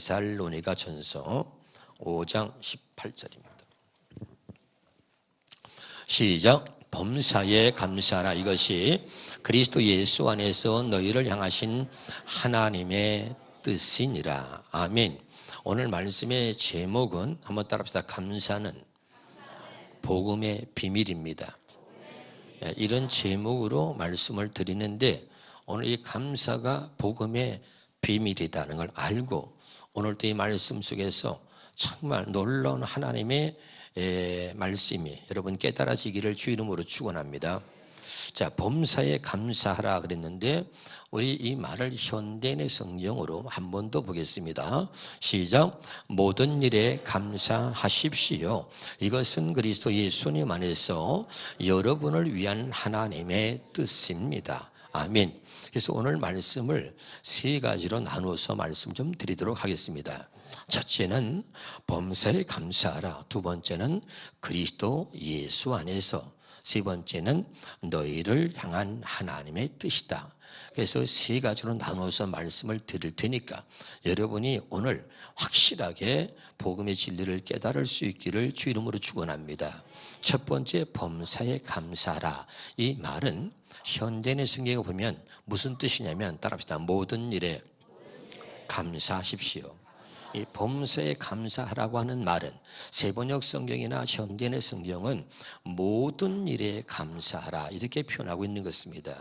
데살로니가 전서 5장 18절입니다. 시작. 범사에 감사하라. 이것이 그리스도 예수 안에서 너희를 향하신 하나님의 뜻이니라. 아멘. 오늘 말씀의 제목은 한번 따라합시다. 감사는 복음의 비밀입니다. 이런 제목으로 말씀을 드리는데 오늘 이 감사가 복음의 비밀이라는 걸 알고 오늘도 이 말씀 속에서 정말 놀라운 하나님의 말씀이 여러분 깨달아지기를 주 이름으로 축원합니다. 자, 범사에 감사하라 그랬는데 우리 이 말을 현대인의 성경으로 한 번 더 보겠습니다. 시작. 모든 일에 감사하십시오. 이것은 그리스도 예수님 안에서 여러분을 위한 하나님의 뜻입니다. 아멘. 그래서 오늘 말씀을 세 가지로 나누어서 말씀 좀 드리도록 하겠습니다. 첫째는 범사에 감사하라. 두 번째는 그리스도 예수 안에서. 세 번째는 너희를 향한 하나님의 뜻이다. 그래서 세 가지로 나눠서 말씀을 드릴 테니까 여러분이 오늘 확실하게 복음의 진리를 깨달을 수 있기를 주 이름으로 축원합니다. 첫 번째, 범사에 감사하라. 이 말은 현대인의 성경에 보면 무슨 뜻이냐면 따라합시다. 모든 일에 감사하십시오. 이 범사에 감사하라고 하는 말은 세번역 성경이나 현대인의 성경은 모든 일에 감사하라 이렇게 표현하고 있는 것입니다.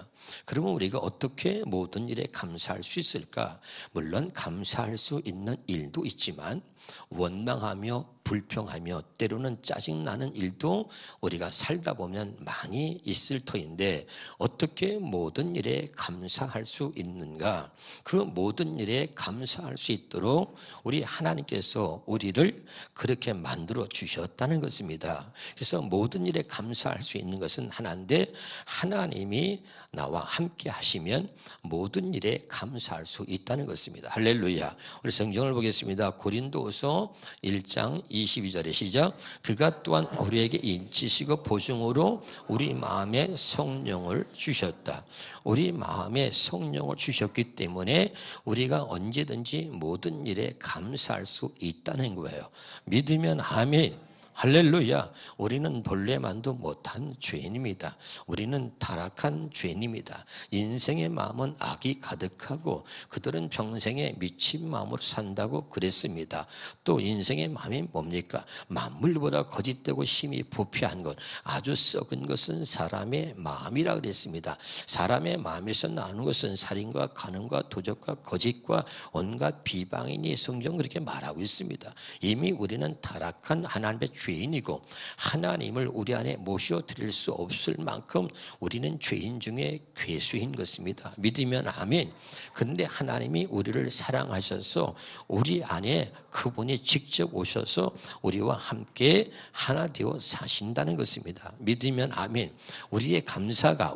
그러면 우리가 어떻게 모든 일에 감사할 수 있을까? 물론 감사할 수 있는 일도 있지만 원망하며 불평하며 때로는 짜증나는 일도 우리가 살다 보면 많이 있을 터인데 어떻게 모든 일에 감사할 수 있는가? 그 모든 일에 감사할 수 있도록 우리 하나님께서 우리를 그렇게 만들어 주셨다는 것입니다. 그래서 모든 일에 감사할 수 있는 것은 하나인데 하나님이 나와 함께 하시면 모든 일에 감사할 수 있다는 것입니다. 할렐루야. 우리 성경을 보겠습니다. 고린도후서 1장 22절에 시작. 그가 또한 우리에게 인치시고 보증으로 우리 마음에 성령을 주셨다. 우리 마음에 성령을 주셨기 때문에 우리가 언제든지 모든 일에 감사할 수 있다는 거예요. 믿으면 아멘. 할렐루야. 우리는 본래만도 못한 죄인입니다. 우리는 타락한 죄인입니다. 인생의 마음은 악이 가득하고 그들은 평생에 미친 마음으로 산다고 그랬습니다. 또 인생의 마음이 뭡니까? 만물보다 거짓되고 심히 부패한 것, 아주 썩은 것은 사람의 마음이라 그랬습니다. 사람의 마음에서 나오는 것은 살인과 간음과 도적과 거짓과 온갖 비방이니 성경 그렇게 말하고 있습니다. 이미 우리는 타락한 하나님의 죄인이고 하나님을 우리 안에 모셔드릴 수 없을 만큼 우리는 죄인 중에 괴수인 것입니다. 믿으면 아멘. 그런데 하나님이 우리를 사랑하셔서 우리 안에 그분이 직접 오셔서 우리와 함께 하나 되어 사신다는 것입니다. 믿으면 아멘. 우리의 감사가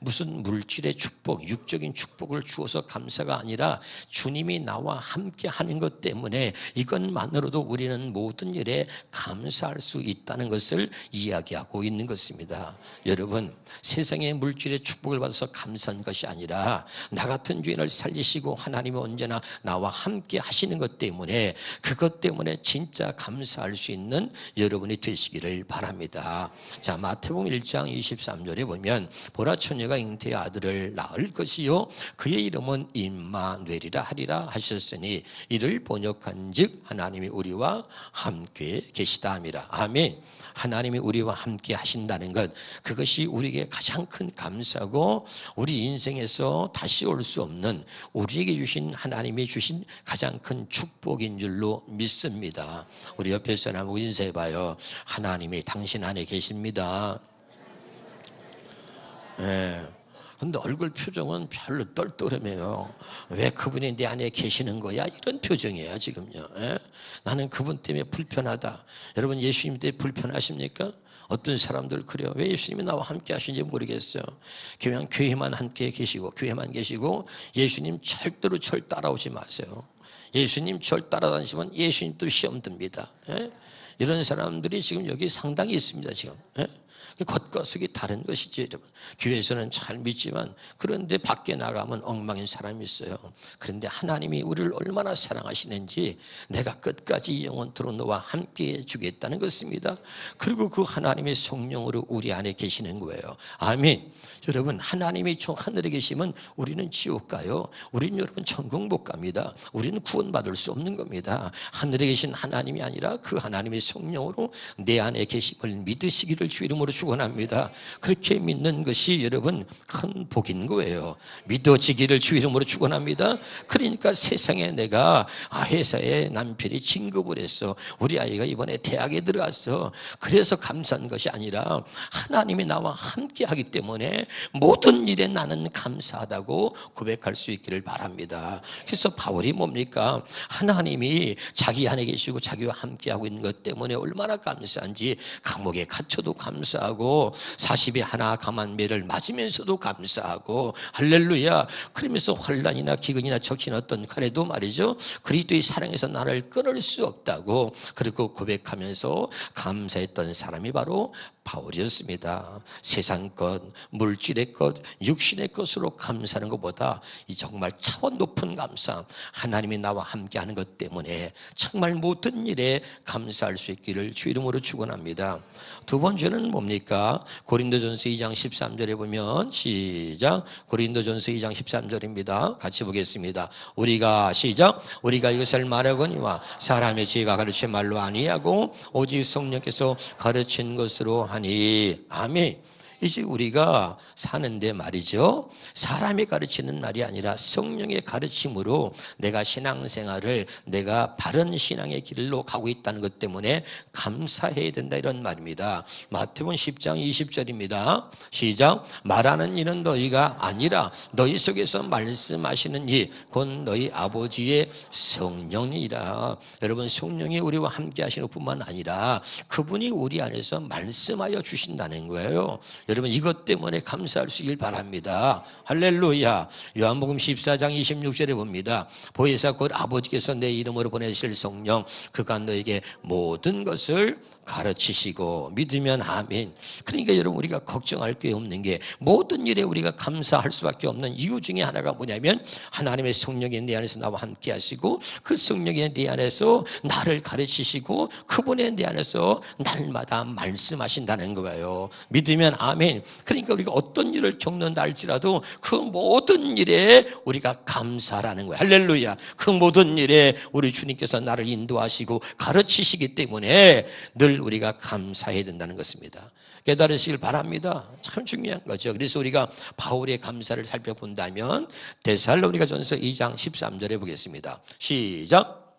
무슨 물질의 축복, 육적인 축복을 주어서 감사가 아니라 주님이 나와 함께 하는 것 때문에 이것만으로도 우리는 모든 일에 감사할 수 있다는 것을 이야기하고 있는 것입니다. 여러분, 세상의 물질의 축복을 받아서 감사한 것이 아니라 나 같은 죄인을 살리시고 하나님이 언제나 나와 함께 하시는 것 때문에 그것 때문에 진짜 감사할 수 있는 여러분이 되시기를 바랍니다. 자, 마태복음 1장 23절에 보면 보라 처녀가 잉태의 아들을 낳을 것이요 그의 이름은 임마누엘이라 하리라 하셨으니 이를 번역한즉 하나님이 우리와 함께 계시다 함이라. 아멘. 하나님이 우리와 함께 하신다는 것, 그것이 우리에게 가장 큰 감사고 우리 인생에서 다시 올 수 없는 우리에게 주신 하나님이 주신 가장 큰 축복인 줄로 믿습니다. 우리 옆에 사람하고 인사해봐요. 하나님이 당신 안에 계십니다. 근데 얼굴 표정은 별로 떨떠름해요. 왜 그분이 내 안에 계시는 거야? 이런 표정이에요 지금요. 나는 그분 때문에 불편하다. 여러분 예수님 때문에 불편하십니까? 어떤 사람들 그래요. 왜 예수님이 나와 함께 하시는지 모르겠어요. 그냥 교회만 함께 계시고 교회만 계시고 예수님 절대로 절 따라오지 마세요. 예수님 절 따라다니시면 예수님 또 시험 듭니다. 이런 사람들이 지금 여기 상당히 있습니다. 지금 겉과 속이 다른 것이죠, 여러분. 교회에서는 잘 믿지만 그런데 밖에 나가면 엉망인 사람이 있어요. 그런데 하나님이 우리를 얼마나 사랑하시는지 내가 끝까지 영원토록 너와 함께 해주겠다는 것입니다. 그리고 그 하나님의 성령으로 우리 안에 계시는 거예요. 아멘. 여러분, 하나님이 저 하늘에 계시면 우리는 지옥 가요. 우리는 여러분 천국 못 갑니다. 우리는 구원받을 수 없는 겁니다. 하늘에 계신 하나님이 아니라 그 하나님의 성령으로 내 안에 계심을 믿으시기를 주 이름으로 축원합니다. 그렇게 믿는 것이 여러분 큰 복인 거예요. 믿어지기를 주 이름으로 축원합니다. 그러니까 세상에 내가 회사에 남편이 진급을 했어. 우리 아이가 이번에 대학에 들어갔어. 그래서 감사한 것이 아니라 하나님이 나와 함께 하기 때문에 모든 일에 나는 감사하다고 고백할 수 있기를 바랍니다. 그래서 바울이 뭡니까? 하나님이 자기 안에 계시고 자기와 함께 하고 있는 것 때문에 얼마나 감사한지 감옥에 갇혀도 감사하고 40에 하나 감한 매를 맞으면서도 감사하고 할렐루야. 그러면서 환난이나 기근이나 적힌 어떤 칼에도 말이죠, 그리스도의 사랑에서 나를 끊을 수 없다고 그리고 고백하면서 감사했던 사람이 바로 바울이었습니다. 세상 것, 물질의 것, 육신의 것으로 감사하는 것보다 이 정말 차원 높은 감사, 하나님이 나와 함께하는 것 때문에 정말 모든 일에 감사할 수 있기를 주 이름으로 축원합니다. 두 번째는 뭡니까? 고린도전서 2장 13절에 보면 시작, 고린도전서 2장 13절입니다. 같이 보겠습니다. 우리가 시작, 우리가 이것을 말하거니와 사람의 지혜가 가르친 말로 아니하고 오직 성령께서 가르친 것으로 하니. 아멘. 이제 우리가 사는데 말이죠, 사람이 가르치는 말이 아니라 성령의 가르침으로 내가 신앙생활을 내가 바른 신앙의 길로 가고 있다는 것 때문에 감사해야 된다, 이런 말입니다. 마태복음 10장 20절입니다. 시작, 말하는 이는 너희가 아니라 너희 속에서 말씀하시는 이 곧 너희 아버지의 성령이라. 여러분, 성령이 우리와 함께 하시는 뿐만 아니라 그분이 우리 안에서 말씀하여 주신다는 거예요. 여러분, 이것 때문에 감사할 수 있길 바랍니다. 할렐루야. 요한복음 14장 26절에 봅니다. 보혜사 곧 아버지께서 내 이름으로 보내실 성령, 그가 너에게 모든 것을 가르치시고. 믿으면 아멘. 그러니까 여러분, 우리가 걱정할 게 없는 게, 모든 일에 우리가 감사할 수밖에 없는 이유 중에 하나가 뭐냐면 하나님의 성령이 내 안에서 나와 함께 하시고 그 성령이 내 안에서 나를 가르치시고 그분의 내 안에서 날마다 말씀하신다는 거예요. 믿으면 아멘. 그러니까 우리가 어떤 일을 겪는다 할지라도 그 모든 일에 우리가 감사라는 거예요. 할렐루야. 그 모든 일에 우리 주님께서 나를 인도하시고 가르치시기 때문에 늘 우리가 감사해야 된다는 것입니다. 깨달으시길 바랍니다. 참 중요한 거죠. 그래서 우리가 바울의 감사를 살펴본다면 데살로니가전서 2장 13절에 보겠습니다. 시작.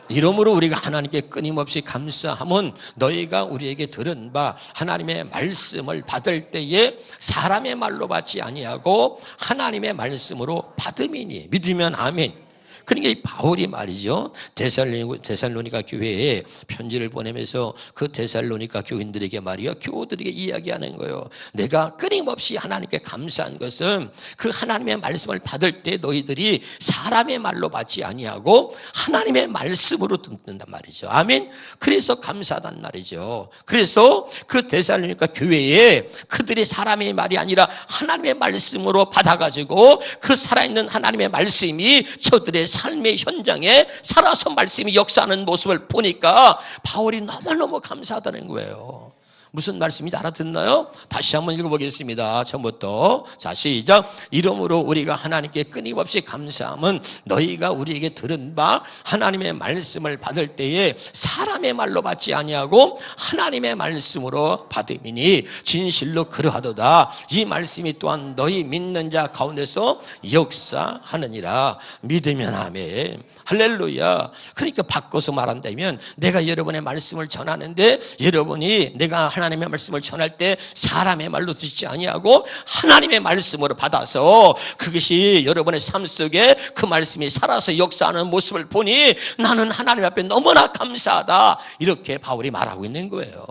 이러므로 우리가 하나님께 끊임없이 감사함은 너희가 우리에게 들은 바 하나님의 말씀을 받을 때에 사람의 말로 받지 아니하고 하나님의 말씀으로 받음이니. 믿으면 아멘. 그러니까 이 바울이 말이죠, 데살로니가 교회에 편지를 보내면서 그 데살로니가 교인들에게 말이요, 교우들에게 이야기하는 거예요. 내가 끊임없이 하나님께 감사한 것은 그 하나님의 말씀을 받을 때 너희들이 사람의 말로 받지 아니하고 하나님의 말씀으로 듣는단 말이죠. 아멘. 그래서 감사하단 말이죠. 그래서 그 데살로니가 교회에 그들이 사람의 말이 아니라 하나님의 말씀으로 받아가지고 그 살아있는 하나님의 말씀이 저들의 삶의 현장에 살아서 말씀이 역사하는 모습을 보니까 바울이 너무너무 감사하다는 거예요. 무슨 말씀인지 알아듣나요? 다시 한번 읽어보겠습니다. 처음부터. 자, 시작. 이러므로 우리가 하나님께 끊임없이 감사함은 너희가 우리에게 들은 바 하나님의 말씀을 받을 때에 사람의 말로 받지 아니하고 하나님의 말씀으로 받음이니 진실로 그러하도다. 이 말씀이 또한 너희 믿는 자 가운데서 역사하느니라. 믿으면 아멘. 할렐루야. 그러니까 바꿔서 말한다면 내가 여러분의 말씀을 전하는데 여러분이 내가 하나님의 말씀을 전할 때 사람의 말로 듣지 아니하고 하나님의 말씀으로 받아서 그것이 여러분의 삶 속에 그 말씀이 살아서 역사하는 모습을 보니 나는 하나님 앞에 너무나 감사하다. 이렇게 바울이 말하고 있는 거예요.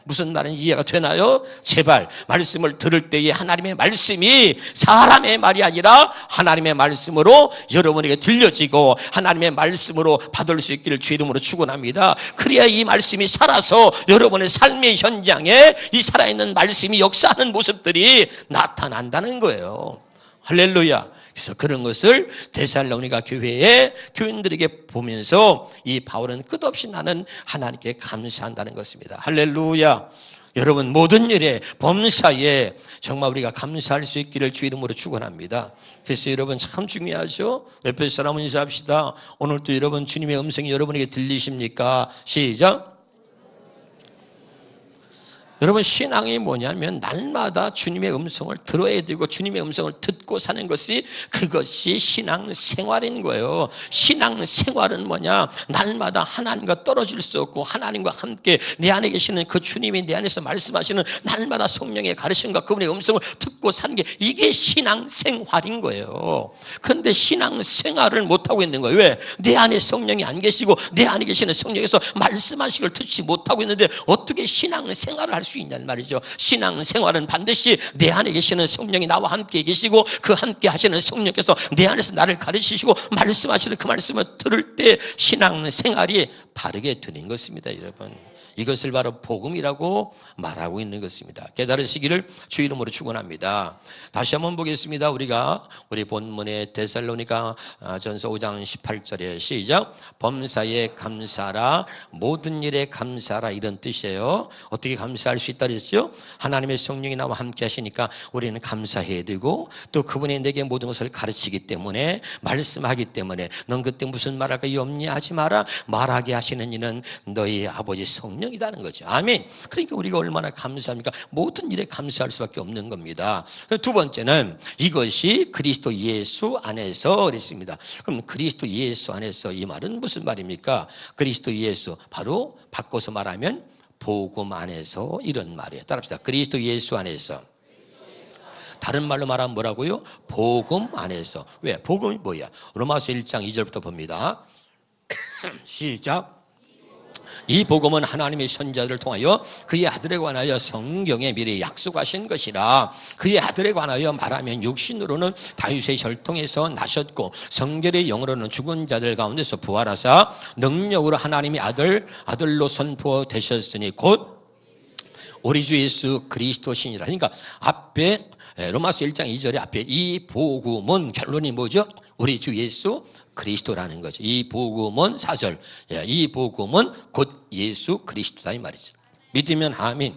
무슨 말인지 이해가 되나요? 제발 말씀을 들을 때에 하나님의 말씀이 사람의 말이 아니라 하나님의 말씀으로 여러분에게 들려지고 하나님의 말씀으로 받을 수 있기를 주 이름으로 축원합니다. 그래야 이 말씀이 살아서 여러분의 삶의 현장에 이 살아있는 말씀이 역사하는 모습들이 나타난다는 거예요. 할렐루야. 그래서 그런 것을 데살로니가 교회의 교인들에게 보면서 이 바울은 끝없이 나는 하나님께 감사한다는 것입니다. 할렐루야. 여러분 모든 일에 범사에 정말 우리가 감사할 수 있기를 주 이름으로 축원합니다. 그래서 여러분 참 중요하죠. 옆에 사람 인사합시다. 오늘도 여러분 주님의 음성이 여러분에게 들리십니까? 시작. 여러분 신앙이 뭐냐면 날마다 주님의 음성을 들어야 되고 주님의 음성을 듣고 사는 것이 그것이 신앙생활인 거예요. 신앙생활은 뭐냐? 날마다 하나님과 떨어질 수 없고 하나님과 함께 내 안에 계시는 그 주님이 내 안에서 말씀하시는 날마다 성령의 가르침과 그분의 음성을 듣고 사는 게 이게 신앙생활인 거예요. 그런데 신앙생활을 못하고 있는 거예요. 왜? 내 안에 성령이 안 계시고 내 안에 계시는 성령에서 말씀하시기를 듣지 못하고 있는데 어떻게 신앙생활을 할 수 있냐는 말이죠. 신앙생활은 반드시 내 안에 계시는 성령이 나와 함께 계시고 그 함께 하시는 성령께서 내 안에서 나를 가르치시고 말씀하시는 그 말씀을 들을 때 신앙생활이 바르게 되는 것입니다. 여러분 이것을 바로 복음이라고 말하고 있는 것입니다. 깨달으시기를 주 이름으로 축원합니다. 다시 한번 보겠습니다. 우리 본문의 데살로니가 전서 5장 18절에 시작. 범사에 감사하라 모든 일에 감사하라 이런 뜻이에요. 어떻게 감사할 수 있다 그랬죠? 하나님의 성령이 나와 함께 하시니까 우리는 감사해야 되고 또 그분이 내게 모든 것을 가르치기 때문에 말씀하기 때문에 넌 그때 무슨 말할 까 염려 하지 마라. 말하게 하시는 이는 너희 아버지 성령 이라는 거죠. 아멘. 그러니까 우리가 얼마나 감사합니까? 모든 일에 감사할 수밖에 없는 겁니다. 두 번째는 이것이 그리스도 예수 안에서 그랬습니다. 그럼 그리스도 예수 안에서 이 말은 무슨 말입니까? 그리스도 예수 바로 바꿔서 말하면 복음 안에서 이런 말이에요. 따라합시다. 그리스도 예수 안에서. 다른 말로 말하면 뭐라고요? 복음 안에서. 왜? 복음이 뭐야? 로마서 1장 2절부터 봅니다. 시작. 이 복음은 하나님의 선지자들을 통하여 그의 아들에 관하여 성경에 미리 약속하신 것이라. 그의 아들에 관하여 말하면 육신으로는 다윗의 혈통에서 나셨고 성결의 영으로는 죽은 자들 가운데서 부활하사 능력으로 하나님의 아들로 선포되셨으니 곧 우리 주 예수 그리스도시니라. 그러니까 앞에 로마서 1장 2절에 앞에 이 복음은 결론이 뭐죠? 우리 주 예수 그리스도라는 거죠. 이 복음은 4절. 이 복음은 곧 예수 그리스도다 이 말이죠. 믿으면 아멘.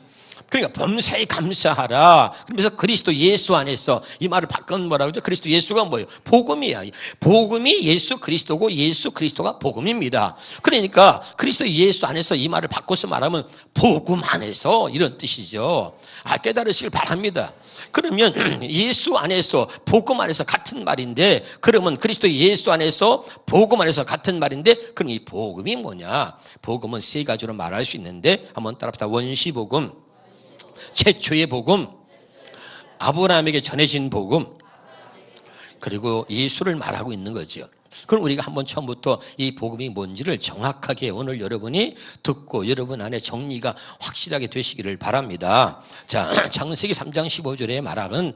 그러니까 범사에 감사하라. 그러면서 그리스도 예수 안에서 이 말을 바꾸면 뭐라고 하죠? 그리스도 예수가 뭐예요? 복음이야. 복음이 예수 그리스도고 예수 그리스도가 복음입니다. 그러니까 그리스도 예수 안에서 이 말을 바꿔서 말하면 복음 안에서 이런 뜻이죠. 깨달으시길 바랍니다. 그러면 예수 안에서 복음 안에서 같은 말인데 그러면 그리스도 예수 안에서 복음 안에서 같은 말인데 그럼 이 복음이 뭐냐? 복음은 세 가지로 말할 수 있는데 한번 따라합시다. 원시복음, 최초의 복음, 아브라함에게 전해진 복음, 그리고 예수를 말하고 있는 거죠. 그럼 우리가 한번 처음부터 이 복음이 뭔지를 정확하게 오늘 여러분이 듣고 여러분 안에 정리가 확실하게 되시기를 바랍니다. 자, 창세기 3장 15절에 말하는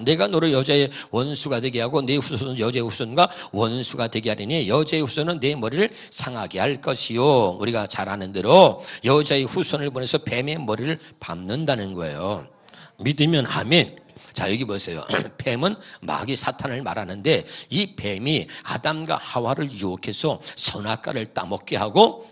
내가 너를 여자의 원수가 되게 하고 내 후손은 여자의 후손과 원수가 되게 하리니 여자의 후손은 내 머리를 상하게 할 것이요. 우리가 잘 아는 대로 여자의 후손을 보내서 뱀의 머리를 밟는다는 거예요. 믿으면 아멘. 자, 여기 보세요. 뱀은 마귀 사탄을 말하는데 이 뱀이 아담과 하와를 유혹해서 선악과를 따먹게 하고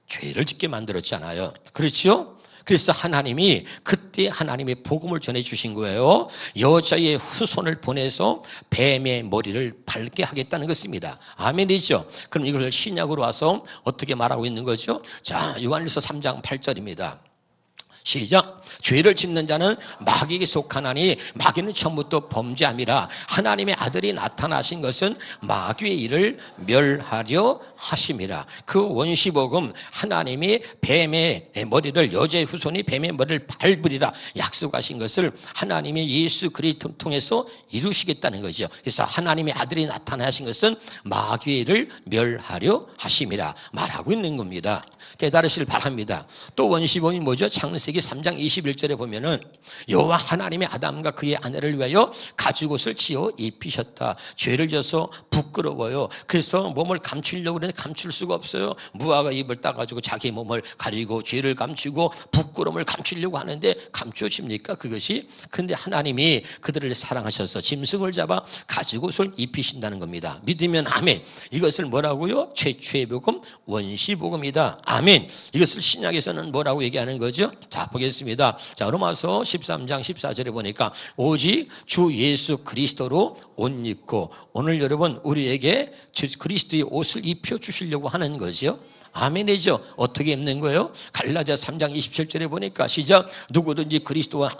죄를 짓게 만들었잖아요. 그렇죠? 그래서 하나님이 그때 하나님의 복음을 전해주신 거예요. 여자의 후손을 보내서 뱀의 머리를 밟게 하겠다는 것입니다. 아멘이죠. 그럼 이걸 신약으로 와서 어떻게 말하고 있는 거죠? 자, 요한일서 3장 8절입니다. 시작. 죄를 짓는 자는 마귀에게 속하나니 마귀는 처음부터 범죄함이라. 하나님의 아들이 나타나신 것은 마귀의 일을 멸하려 하심이라. 그 원시복음 하나님이 뱀의 머리를 여자의 후손이 뱀의 머리를 밟으리라 약속하신 것을 하나님이 예수 그리스도를 통해서 이루시겠다는 거죠. 그래서 하나님의 아들이 나타나신 것은 마귀의 일을 멸하려 하심이라 말하고 있는 겁니다. 깨달으시길 바랍니다. 또 원시복음이 뭐죠? 창세기 창세기 3장 21절에 보면은 여호와 하나님의 아담과 그의 아내를 위하여 가죽옷을 지어 입히셨다. 죄를 져서 부끄러워요. 그래서 몸을 감추려고 그러는데 감출 수가 없어요. 무화과 잎을 따가지고 자기 몸을 가리고 죄를 감추고 부끄러움을 감추려고 하는데 감추어집니까 그것이? 근데 하나님이 그들을 사랑하셔서 짐승을 잡아 가죽옷을 입히신다는 겁니다. 믿으면 아멘. 이것을 뭐라고요? 최초의 복음, 원시복음이다. 아멘. 이것을 신약에서는 뭐라고 얘기하는 거죠? 자, 보겠습니다. 자, 로마서 13장 14절에 보니까 오직 주 예수 그리스도로 옷 입고, 오늘 여러분 우리에게 주 그리스도의 옷을 입혀 주시려고 하는 거죠. 아멘이죠. 어떻게 입는 거예요? 갈라디아 3장 27절에 보니까 시작. 누구든지 그리스도와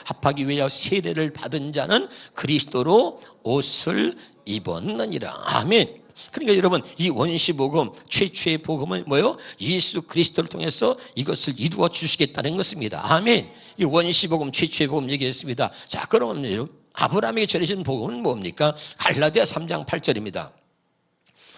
합하기 위하여 세례를 받은 자는 그리스도로 옷을 입었느니라. 아멘. 그러니까 여러분, 이 원시복음, 최초의 복음은 뭐예요? 예수 그리스도를 통해서 이것을 이루어 주시겠다는 것입니다. 아멘. 이 원시복음, 최초의 복음 얘기했습니다. 자, 그러면 여러분, 아브라함에게 전해진 복음은 뭡니까? 갈라디아 3장 8절입니다.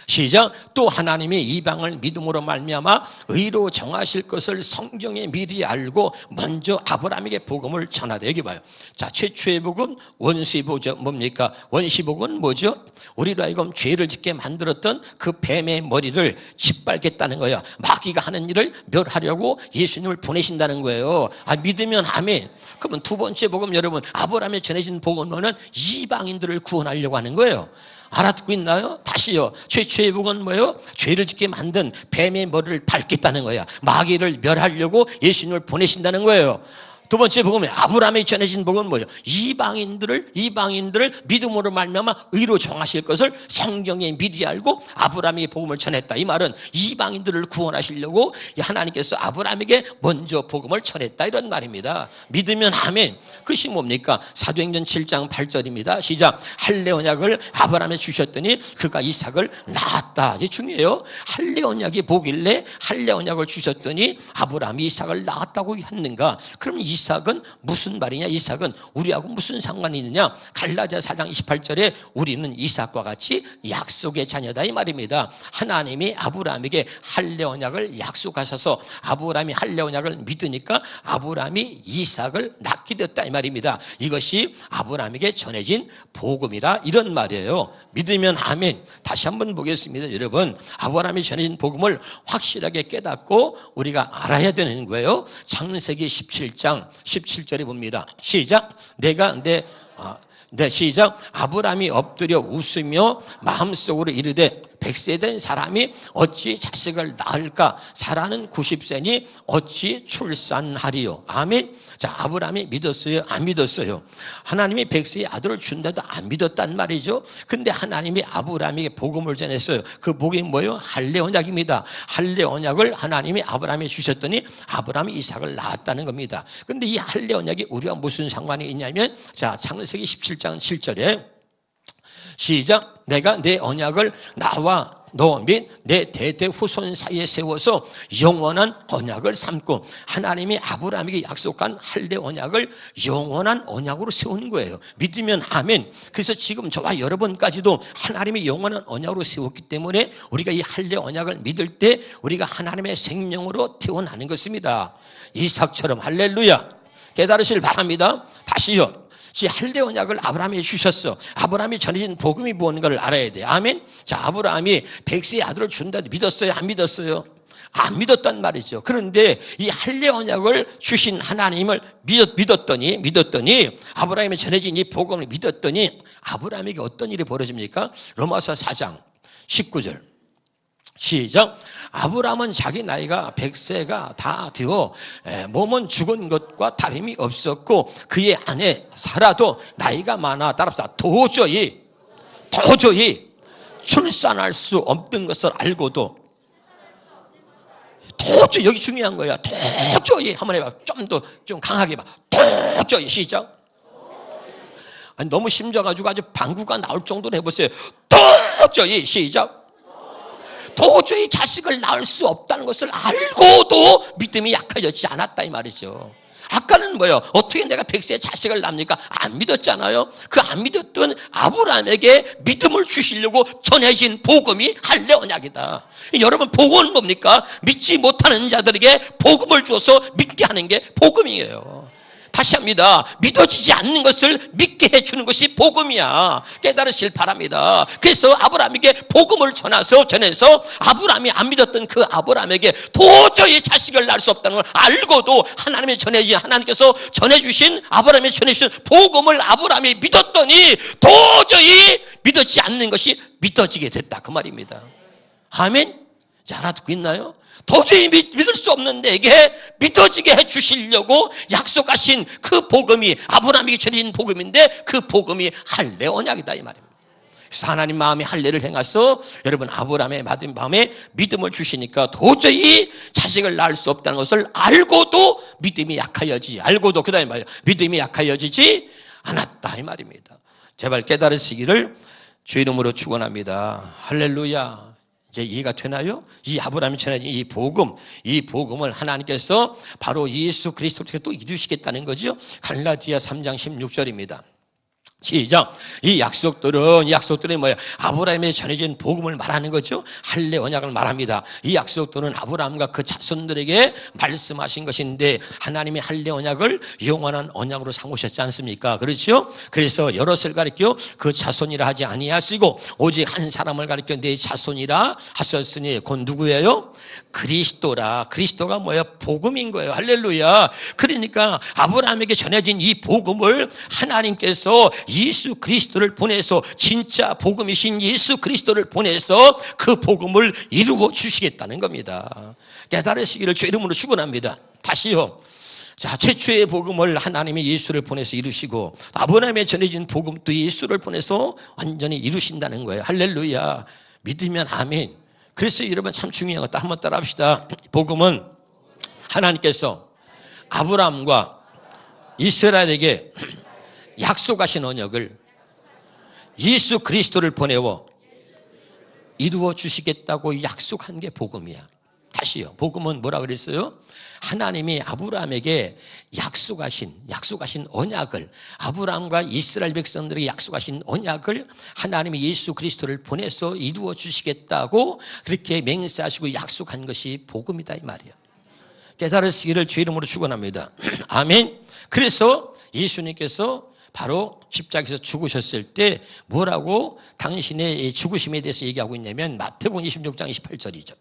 시작. 또 하나님이 이방을 믿음으로 말미암아 의로 정하실 것을 성경에 미리 알고 먼저 아브라함에게 복음을 전하되. 여기 봐요. 자, 최초의 복음, 원시복음 뭡니까? 원시복음은 뭐죠? 우리로 하여금 죄를 짓게 만들었던 그 뱀의 머리를 짓밟겠다는 거야. 마귀가 하는 일을 멸하려고 예수님을 보내신다는 거예요. 아, 믿으면 아멘. 그러면 두 번째 복음, 여러분, 아브라함에 전해진 복음은 이방인들을 구원하려고 하는 거예요. 알아듣고 있나요? 다시요. 최초의 복음은 뭐예요? 죄를 짓게 만든 뱀의 머리를 밟겠다는 거야. 마귀를 멸하려고 예수님을 보내신다는 거예요. 두 번째 복음은 아브라함에 전해진 복음은 뭐예요? 이방인들을 믿음으로 말미암아 의로 정하실 것을 성경에 미리 알고 아브라함에게 복음을 전했다. 이 말은 이방인들을 구원하시려고 하나님께서 아브라함에게 먼저 복음을 전했다, 이런 말입니다. 믿으면 아멘. 그것이 뭡니까? 사도행전 7장 8절입니다. 시작. 할례 언약을 아브라함에 주셨더니 그가 이삭을 낳았다. 이게 중요해요. 할례 언약이 보길래 할례 언약을 주셨더니 아브라함이 이삭을 낳았다고 했는가? 그럼 이삭은 무슨 말이냐? 이삭은 우리하고 무슨 상관이 있느냐? 갈라디아 4장 28절에 우리는 이삭과 같이 약속의 자녀다, 이 말입니다. 하나님이 아브라함에게 할례 언약을 약속하셔서 아브라함이 할례 언약을 믿으니까 아브라함이 이삭을 낳게 됐다, 이 말입니다. 이것이 아브라함에게 전해진 복음이라, 이런 말이에요. 믿으면 아멘. 다시 한번 보겠습니다. 여러분, 아브라함이 전해진 복음을 확실하게 깨닫고 우리가 알아야 되는 거예요. 창세기 17장 17절에 봅니다. 시작. 시작. 아브라함이 엎드려 웃으며 마음속으로 이르되 100세 된 사람이 어찌 자식을 낳을까? 사라는 90세니 어찌 출산하리요? 아멘. 자, 아브라함이 믿었어요? 안 믿었어요? 하나님이 100세의 아들을 준다도 안 믿었단 말이죠. 근데 하나님이 아브라함에게 복음을 전했어요. 그 복음이 뭐예요? 할례 언약입니다. 할례 언약을 하나님이 아브라함에 주셨더니 아브라함이 이삭을 낳았다는 겁니다. 근데 이 할례 언약이 우리와 무슨 상관이 있냐면, 자, 창세기 17장 7절에 시작. 내가 내 언약을 나와 너 및 내 대대 후손 사이에 세워서 영원한 언약을 삼고, 하나님이 아브라함에게 약속한 할례 언약을 영원한 언약으로 세우는 거예요. 믿으면 아멘. 그래서 지금 저와 여러분까지도 하나님이 영원한 언약으로 세웠기 때문에 우리가 이 할례 언약을 믿을 때 우리가 하나님의 생명으로 태어나는 것입니다. 이삭처럼. 할렐루야. 깨달으시길 바랍니다. 다시요. 할례 언약을 아브라함에게 주셨어. 아브라함이 전해진 복음이 무언가를 알아야 돼. 아멘. 자, 아브라함이 100세의 아들을 준다고 믿었어요? 안 믿었어요? 안 믿었단 말이죠. 그런데 이 할례 언약을 주신 하나님을 믿었더니 아브라함이 전해진 이 복음을 믿었더니 아브라함에게 어떤 일이 벌어집니까? 로마서 4장 19절. 시작. 아브라함은 자기 나이가 100세가 다 되어 몸은 죽은 것과 다름이 없었고 그의 아내 사라도 나이가 많아 따라서 도저히 출산할 수 없는 것을 알고도, 도저히, 여기 중요한 거야. 도저히 한번 해봐. 좀 강하게 해봐. 도저히. 시작. 아니, 너무 심져가지고 아주 방구가 나올 정도로 해보세요. 도저히. 시작. 도저히 자식을 낳을 수 없다는 것을 알고도 믿음이 약해졌지 않았다, 이 말이죠. 아까는 뭐예요? 어떻게 내가 100세에 자식을 낳습니까? 안 믿었잖아요. 그 안 믿었던 아브라함에게 믿음을 복음을 주시려고 전해진 복음이 할례 언약이다. 여러분, 복음은 뭡니까? 믿지 못하는 자들에게 복음을 주어서 믿게 하는 게 복음이에요. 다시 합니다. 믿어지지 않는 것을 믿게 해주는 것이 복음이야. 깨달으실 바랍니다. 그래서 아브라함에게 복음을 전해서 아브라함이 안 믿었던 그 아브라함에게 도저히 자식을 낳을 수 없다는 걸 알고도 하나님께서 전해주신 아브라함이 전해주신 복음을 아브라함이 믿었더니 도저히 믿어지지 않는 것이 믿어지게 됐다, 그 말입니다. 아멘? 알아듣고 있나요? 도저히 믿을 수 없는 내게 믿어지게 해주시려고 약속하신 그 복음이 아브라함에게 전해진 복음인데 그 복음이 할례 언약이다, 이 말입니다. 그래서 하나님 마음이 할례를 행하서 여러분 아브라함의 마음에 믿음을 주시니까 도저히 자식을 낳을 수 없다는 것을 알고도 믿음이 약하여지지 않았다, 이 말입니다. 제발 깨달으시기를 주 이름으로 축원합니다. 할렐루야. 이제 이해가 되나요? 이 아브라함이 전해진 이 복음을 하나님께서 바로 예수 그리스도로 또 이루시겠다는 거죠. 갈라디아 3장 16절입니다. 시작. 이 약속들은 뭐예요? 아브라함에 전해진 복음을 말하는 거죠. 할례 언약을 말합니다. 이 약속들은 아브라함과 그 자손들에게 말씀하신 것인데 하나님이 할례 언약을 영원한 언약으로 삼으셨지 않습니까? 그렇죠? 그래서 여럿을 가리켜 그 자손이라 하지 아니하시고 오직 한 사람을 가리켜 내 자손이라 하셨으니 곧 누구예요? 그리스도라. 그리스도가 뭐예요? 복음인 거예요. 할렐루야. 그러니까 아브라함에게 전해진 이 복음을 하나님께서 예수 그리스도를 보내서, 진짜 복음이신 예수 그리스도를 보내서 그 복음을 이루어 주시겠다는 겁니다. 깨달으시기를 주 이름으로 축원합니다. 다시요. 자, 최초의 복음을 하나님이 예수를 보내서 이루시고 아브라함에 전해진 복음도 예수를 보내서 완전히 이루신다는 거예요. 할렐루야. 믿으면 아멘. 그래서 여러분 참 중요한 것도 한번 따라 합시다. 복음은 하나님께서 아브라함과 이스라엘에게 약속하신 언약을 예수 그리스도를 보내어 이루어 주시겠다고 약속한 게 복음이야. 다시요. 복음은 뭐라 그랬어요? 하나님이 아브라함에게 약속하신 언약을, 아브라함과 이스라엘 백성들에게 약속하신 언약을 하나님이 예수 그리스도를 보내서 이루어 주시겠다고 그렇게 맹세하시고 약속한 것이 복음이다, 이 말이야. 깨달으시기를 주 이름으로 축원합니다. 아멘. 그래서 예수님께서 바로 십자가에서 죽으셨을 때 뭐라고 당신의 죽으심에 대해서 얘기하고 있냐면 마태복음 26장 28절이죠.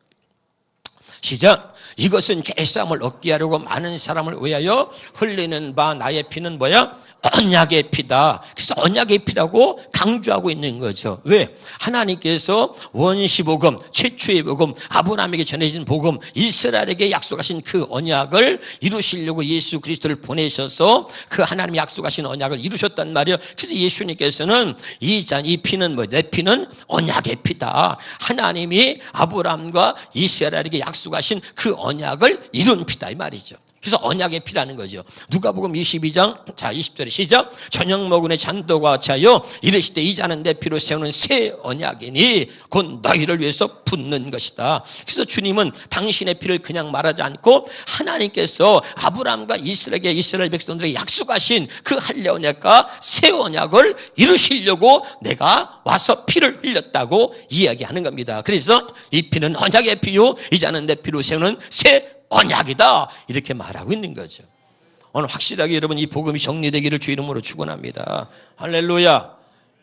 시작. 이것은 죄사함을 얻게 하려고 많은 사람을 위하여 흘리는 바 나의 피는 뭐야? 언약의 피다. 그래서 언약의 피라고 강조하고 있는 거죠. 왜? 하나님께서 원시복음, 최초의 복음, 아브라함에게 전해진 복음, 이스라엘에게 약속하신 그 언약을 이루시려고 예수 그리스도를 보내셔서 그 하나님이 약속하신 언약을 이루셨단 말이에요. 그래서 예수님께서는 이 피는 뭐? 내 피는 언약의 피다. 하나님이 아브라함과 이스라엘에게 약속하신 그 언약을 이룬 피다, 이 말이죠. 그래서 언약의 피라는 거죠. 누가복음 22장 자 20절에 시작. 저녁 먹은의 잔도와 같이 하여 이르시되 이 잔은 내 피로 세우는 새 언약이니 곧 너희를 위해서 붓는 것이다. 그래서 주님은 당신의 피를 그냥 말하지 않고 하나님께서 아브라함과 이스라엘 백성들에게 약속하신 그 할례 언약과 새 언약을 이루시려고 내가 와서 피를 흘렸다고 이야기하는 겁니다. 그래서 이 피는 언약의 피요 이 잔은 내 피로 세우는 새 언약이다, 이렇게 말하고 있는 거죠. 오늘 확실하게 여러분 이 복음이 정리되기를 주 이름으로 축원합니다. 할렐루야.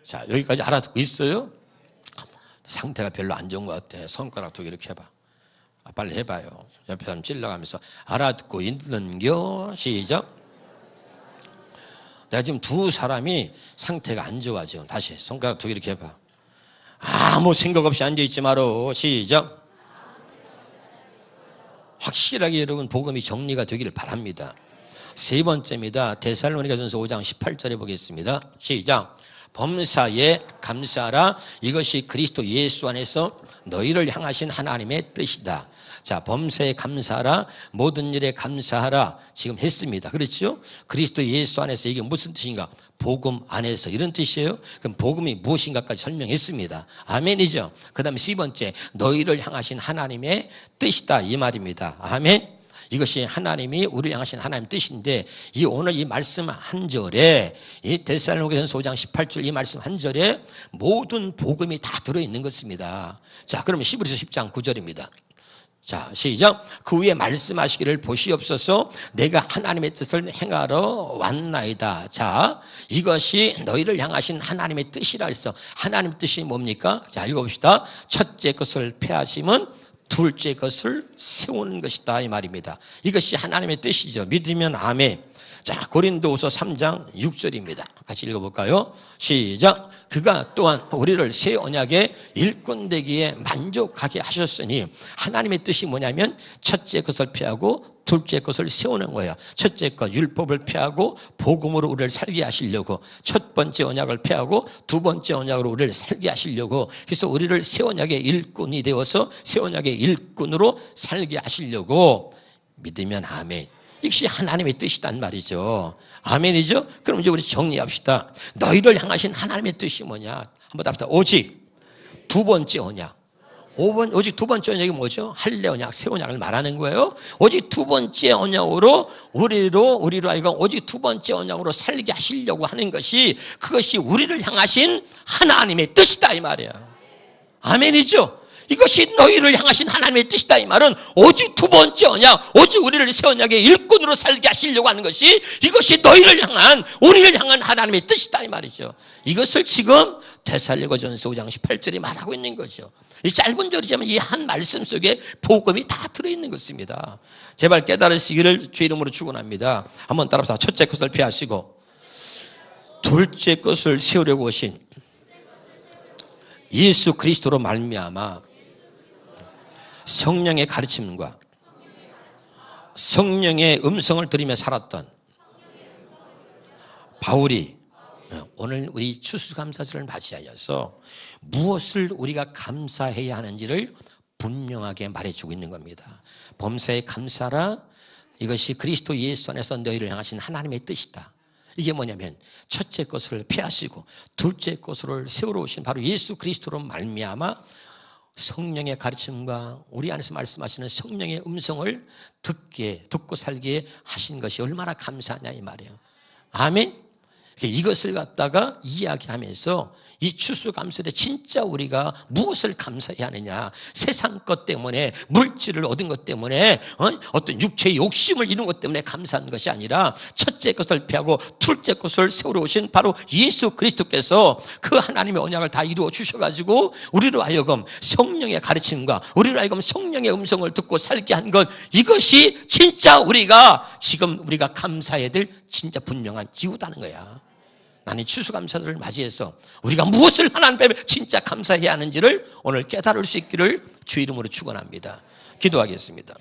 자, 여기까지 알아듣고 있어요? 상태가 별로 안 좋은 것 같아. 손가락 두 개 이렇게 해봐. 빨리 해봐요. 옆에 사람 찔러가면서 알아듣고 있는겨. 시작. 내가 지금 두 사람이 상태가 안 좋아. 지금 다시 손가락 두 개 이렇게 해봐. 아무 생각 없이 앉아있지 마라. 시작. 확실하게 여러분 복음이 정리가 되기를 바랍니다. 세 번째입니다. 데살로니가전서 5장 18절에 보겠습니다. 시작. 범사에 감사하라. 이것이 그리스도 예수 안에서 너희를 향하신 하나님의 뜻이다. 자, 범사에 감사하라. 모든 일에 감사하라. 지금 했습니다. 그렇죠? 그리스도 예수 안에서 이게 무슨 뜻인가? 복음 안에서, 이런 뜻이에요. 그럼 복음이 무엇인가까지 설명했습니다. 아멘이죠. 그 다음에 세 번째, 너희를 향하신 하나님의 뜻이다, 이 말입니다. 아멘. 이것이 하나님이 우리를 향하신 하나님 뜻인데 이 오늘 이 말씀 한 절에 이 데살로니가전서 5장 18절 이 말씀 한 절에 모든 복음이 다 들어있는 것입니다. 자, 그러면 히브리서 10장 9절입니다. 자, 시작. 그 위에 말씀하시기를 보시옵소서 내가 하나님의 뜻을 행하러 왔나이다. 자, 이것이 너희를 향하신 하나님의 뜻이라 했어. 하나님의 뜻이 뭡니까? 자, 읽어봅시다. 첫째 것을 폐하심은 둘째 것을 세우는 것이다 이 말입니다. 이것이 하나님의 뜻이죠. 믿으면 아멘. 자, 고린도후서 3장 6절입니다. 같이 읽어볼까요? 시작. 그가 또한 우리를 새 언약의 일꾼 되기에 만족하게 하셨으니 하나님의 뜻이 뭐냐면 첫째 것을 폐하고 둘째 것을 세우는 거예요. 첫째 것 율법을 폐하고 복음으로 우리를 살게 하시려고, 첫 번째 언약을 폐하고 두 번째 언약으로 우리를 살게 하시려고, 그래서 우리를 새 언약의 일꾼이 되어서 새 언약의 일꾼으로 살게 하시려고. 믿으면 아멘. 이것이 하나님의 뜻이란 말이죠. 아멘이죠? 그럼 이제 우리 정리합시다. 너희를 향하신 하나님의 뜻이 뭐냐? 한번 답시다. 오직 두 번째 언약. 오직 두 번째 언약이 뭐죠? 할례 언약, 새 언약을 말하는 거예요. 오직 두 번째 언약으로 우리로 하여금 오직 두 번째 언약으로 살게 하시려고 하는 것이, 그것이 우리를 향하신 하나님의 뜻이다 이 말이야. 아멘이죠? 이것이 너희를 향하신 하나님의 뜻이다 이 말은 오직 두 번째 언약, 오직 우리를 새 언약의 일꾼으로 살게 하시려고 하는 것이, 이것이 너희를 향한, 우리를 향한 하나님의 뜻이다 이 말이죠. 이것을 지금 데살로니가전서 5장 18절이 말하고 있는 거죠. 이 짧은 절이지만 이 한 말씀 속에 복음이 다 들어있는 것입니다. 제발 깨달으시기를 주 이름으로 축원합니다. 한번 따라서 첫째 것을 피하시고 둘째 것을 세우려고 오신 예수 그리스도로 말미암아 성령의 가르침과 성령의 음성을 들으며 살았던 바울이 오늘 우리 추수감사절을 맞이하여서 무엇을 우리가 감사해야 하는지를 분명하게 말해주고 있는 겁니다. 범사에 감사라, 이것이 그리스도 예수 안에서 너희를 향하신 하나님의 뜻이다. 이게 뭐냐면 첫째 것을 폐하시고 둘째 것을 세우러 오신 바로 예수 그리스도로 말미암아 성령의 가르침과 우리 안에서 말씀하시는 성령의 음성을 듣고 살게 하신 것이 얼마나 감사하냐 이 말이에요. 아멘. 이것을 갖다가 이야기하면서 이 추수감사절에 진짜 우리가 무엇을 감사해야 하느냐, 세상 것 때문에, 물질을 얻은 것 때문에, 어떤 육체의 욕심을 이룬 것 때문에 감사한 것이 아니라 첫째 것을 피하고 둘째 것을 세우러 오신 바로 예수 그리스도께서 그 하나님의 언약을 다 이루어 주셔가지고 우리로 하여금 성령의 가르침과 우리로 하여금 성령의 음성을 듣고 살게 한 것, 이것이 진짜 지금 우리가 감사해야 될 진짜 분명한 이유다는 거야. 나는 추수감사절을 맞이해서 우리가 무엇을 하나님 앞에 진짜 감사해야 하는지를 오늘 깨달을 수 있기를 주 이름으로 축원합니다. 기도하겠습니다.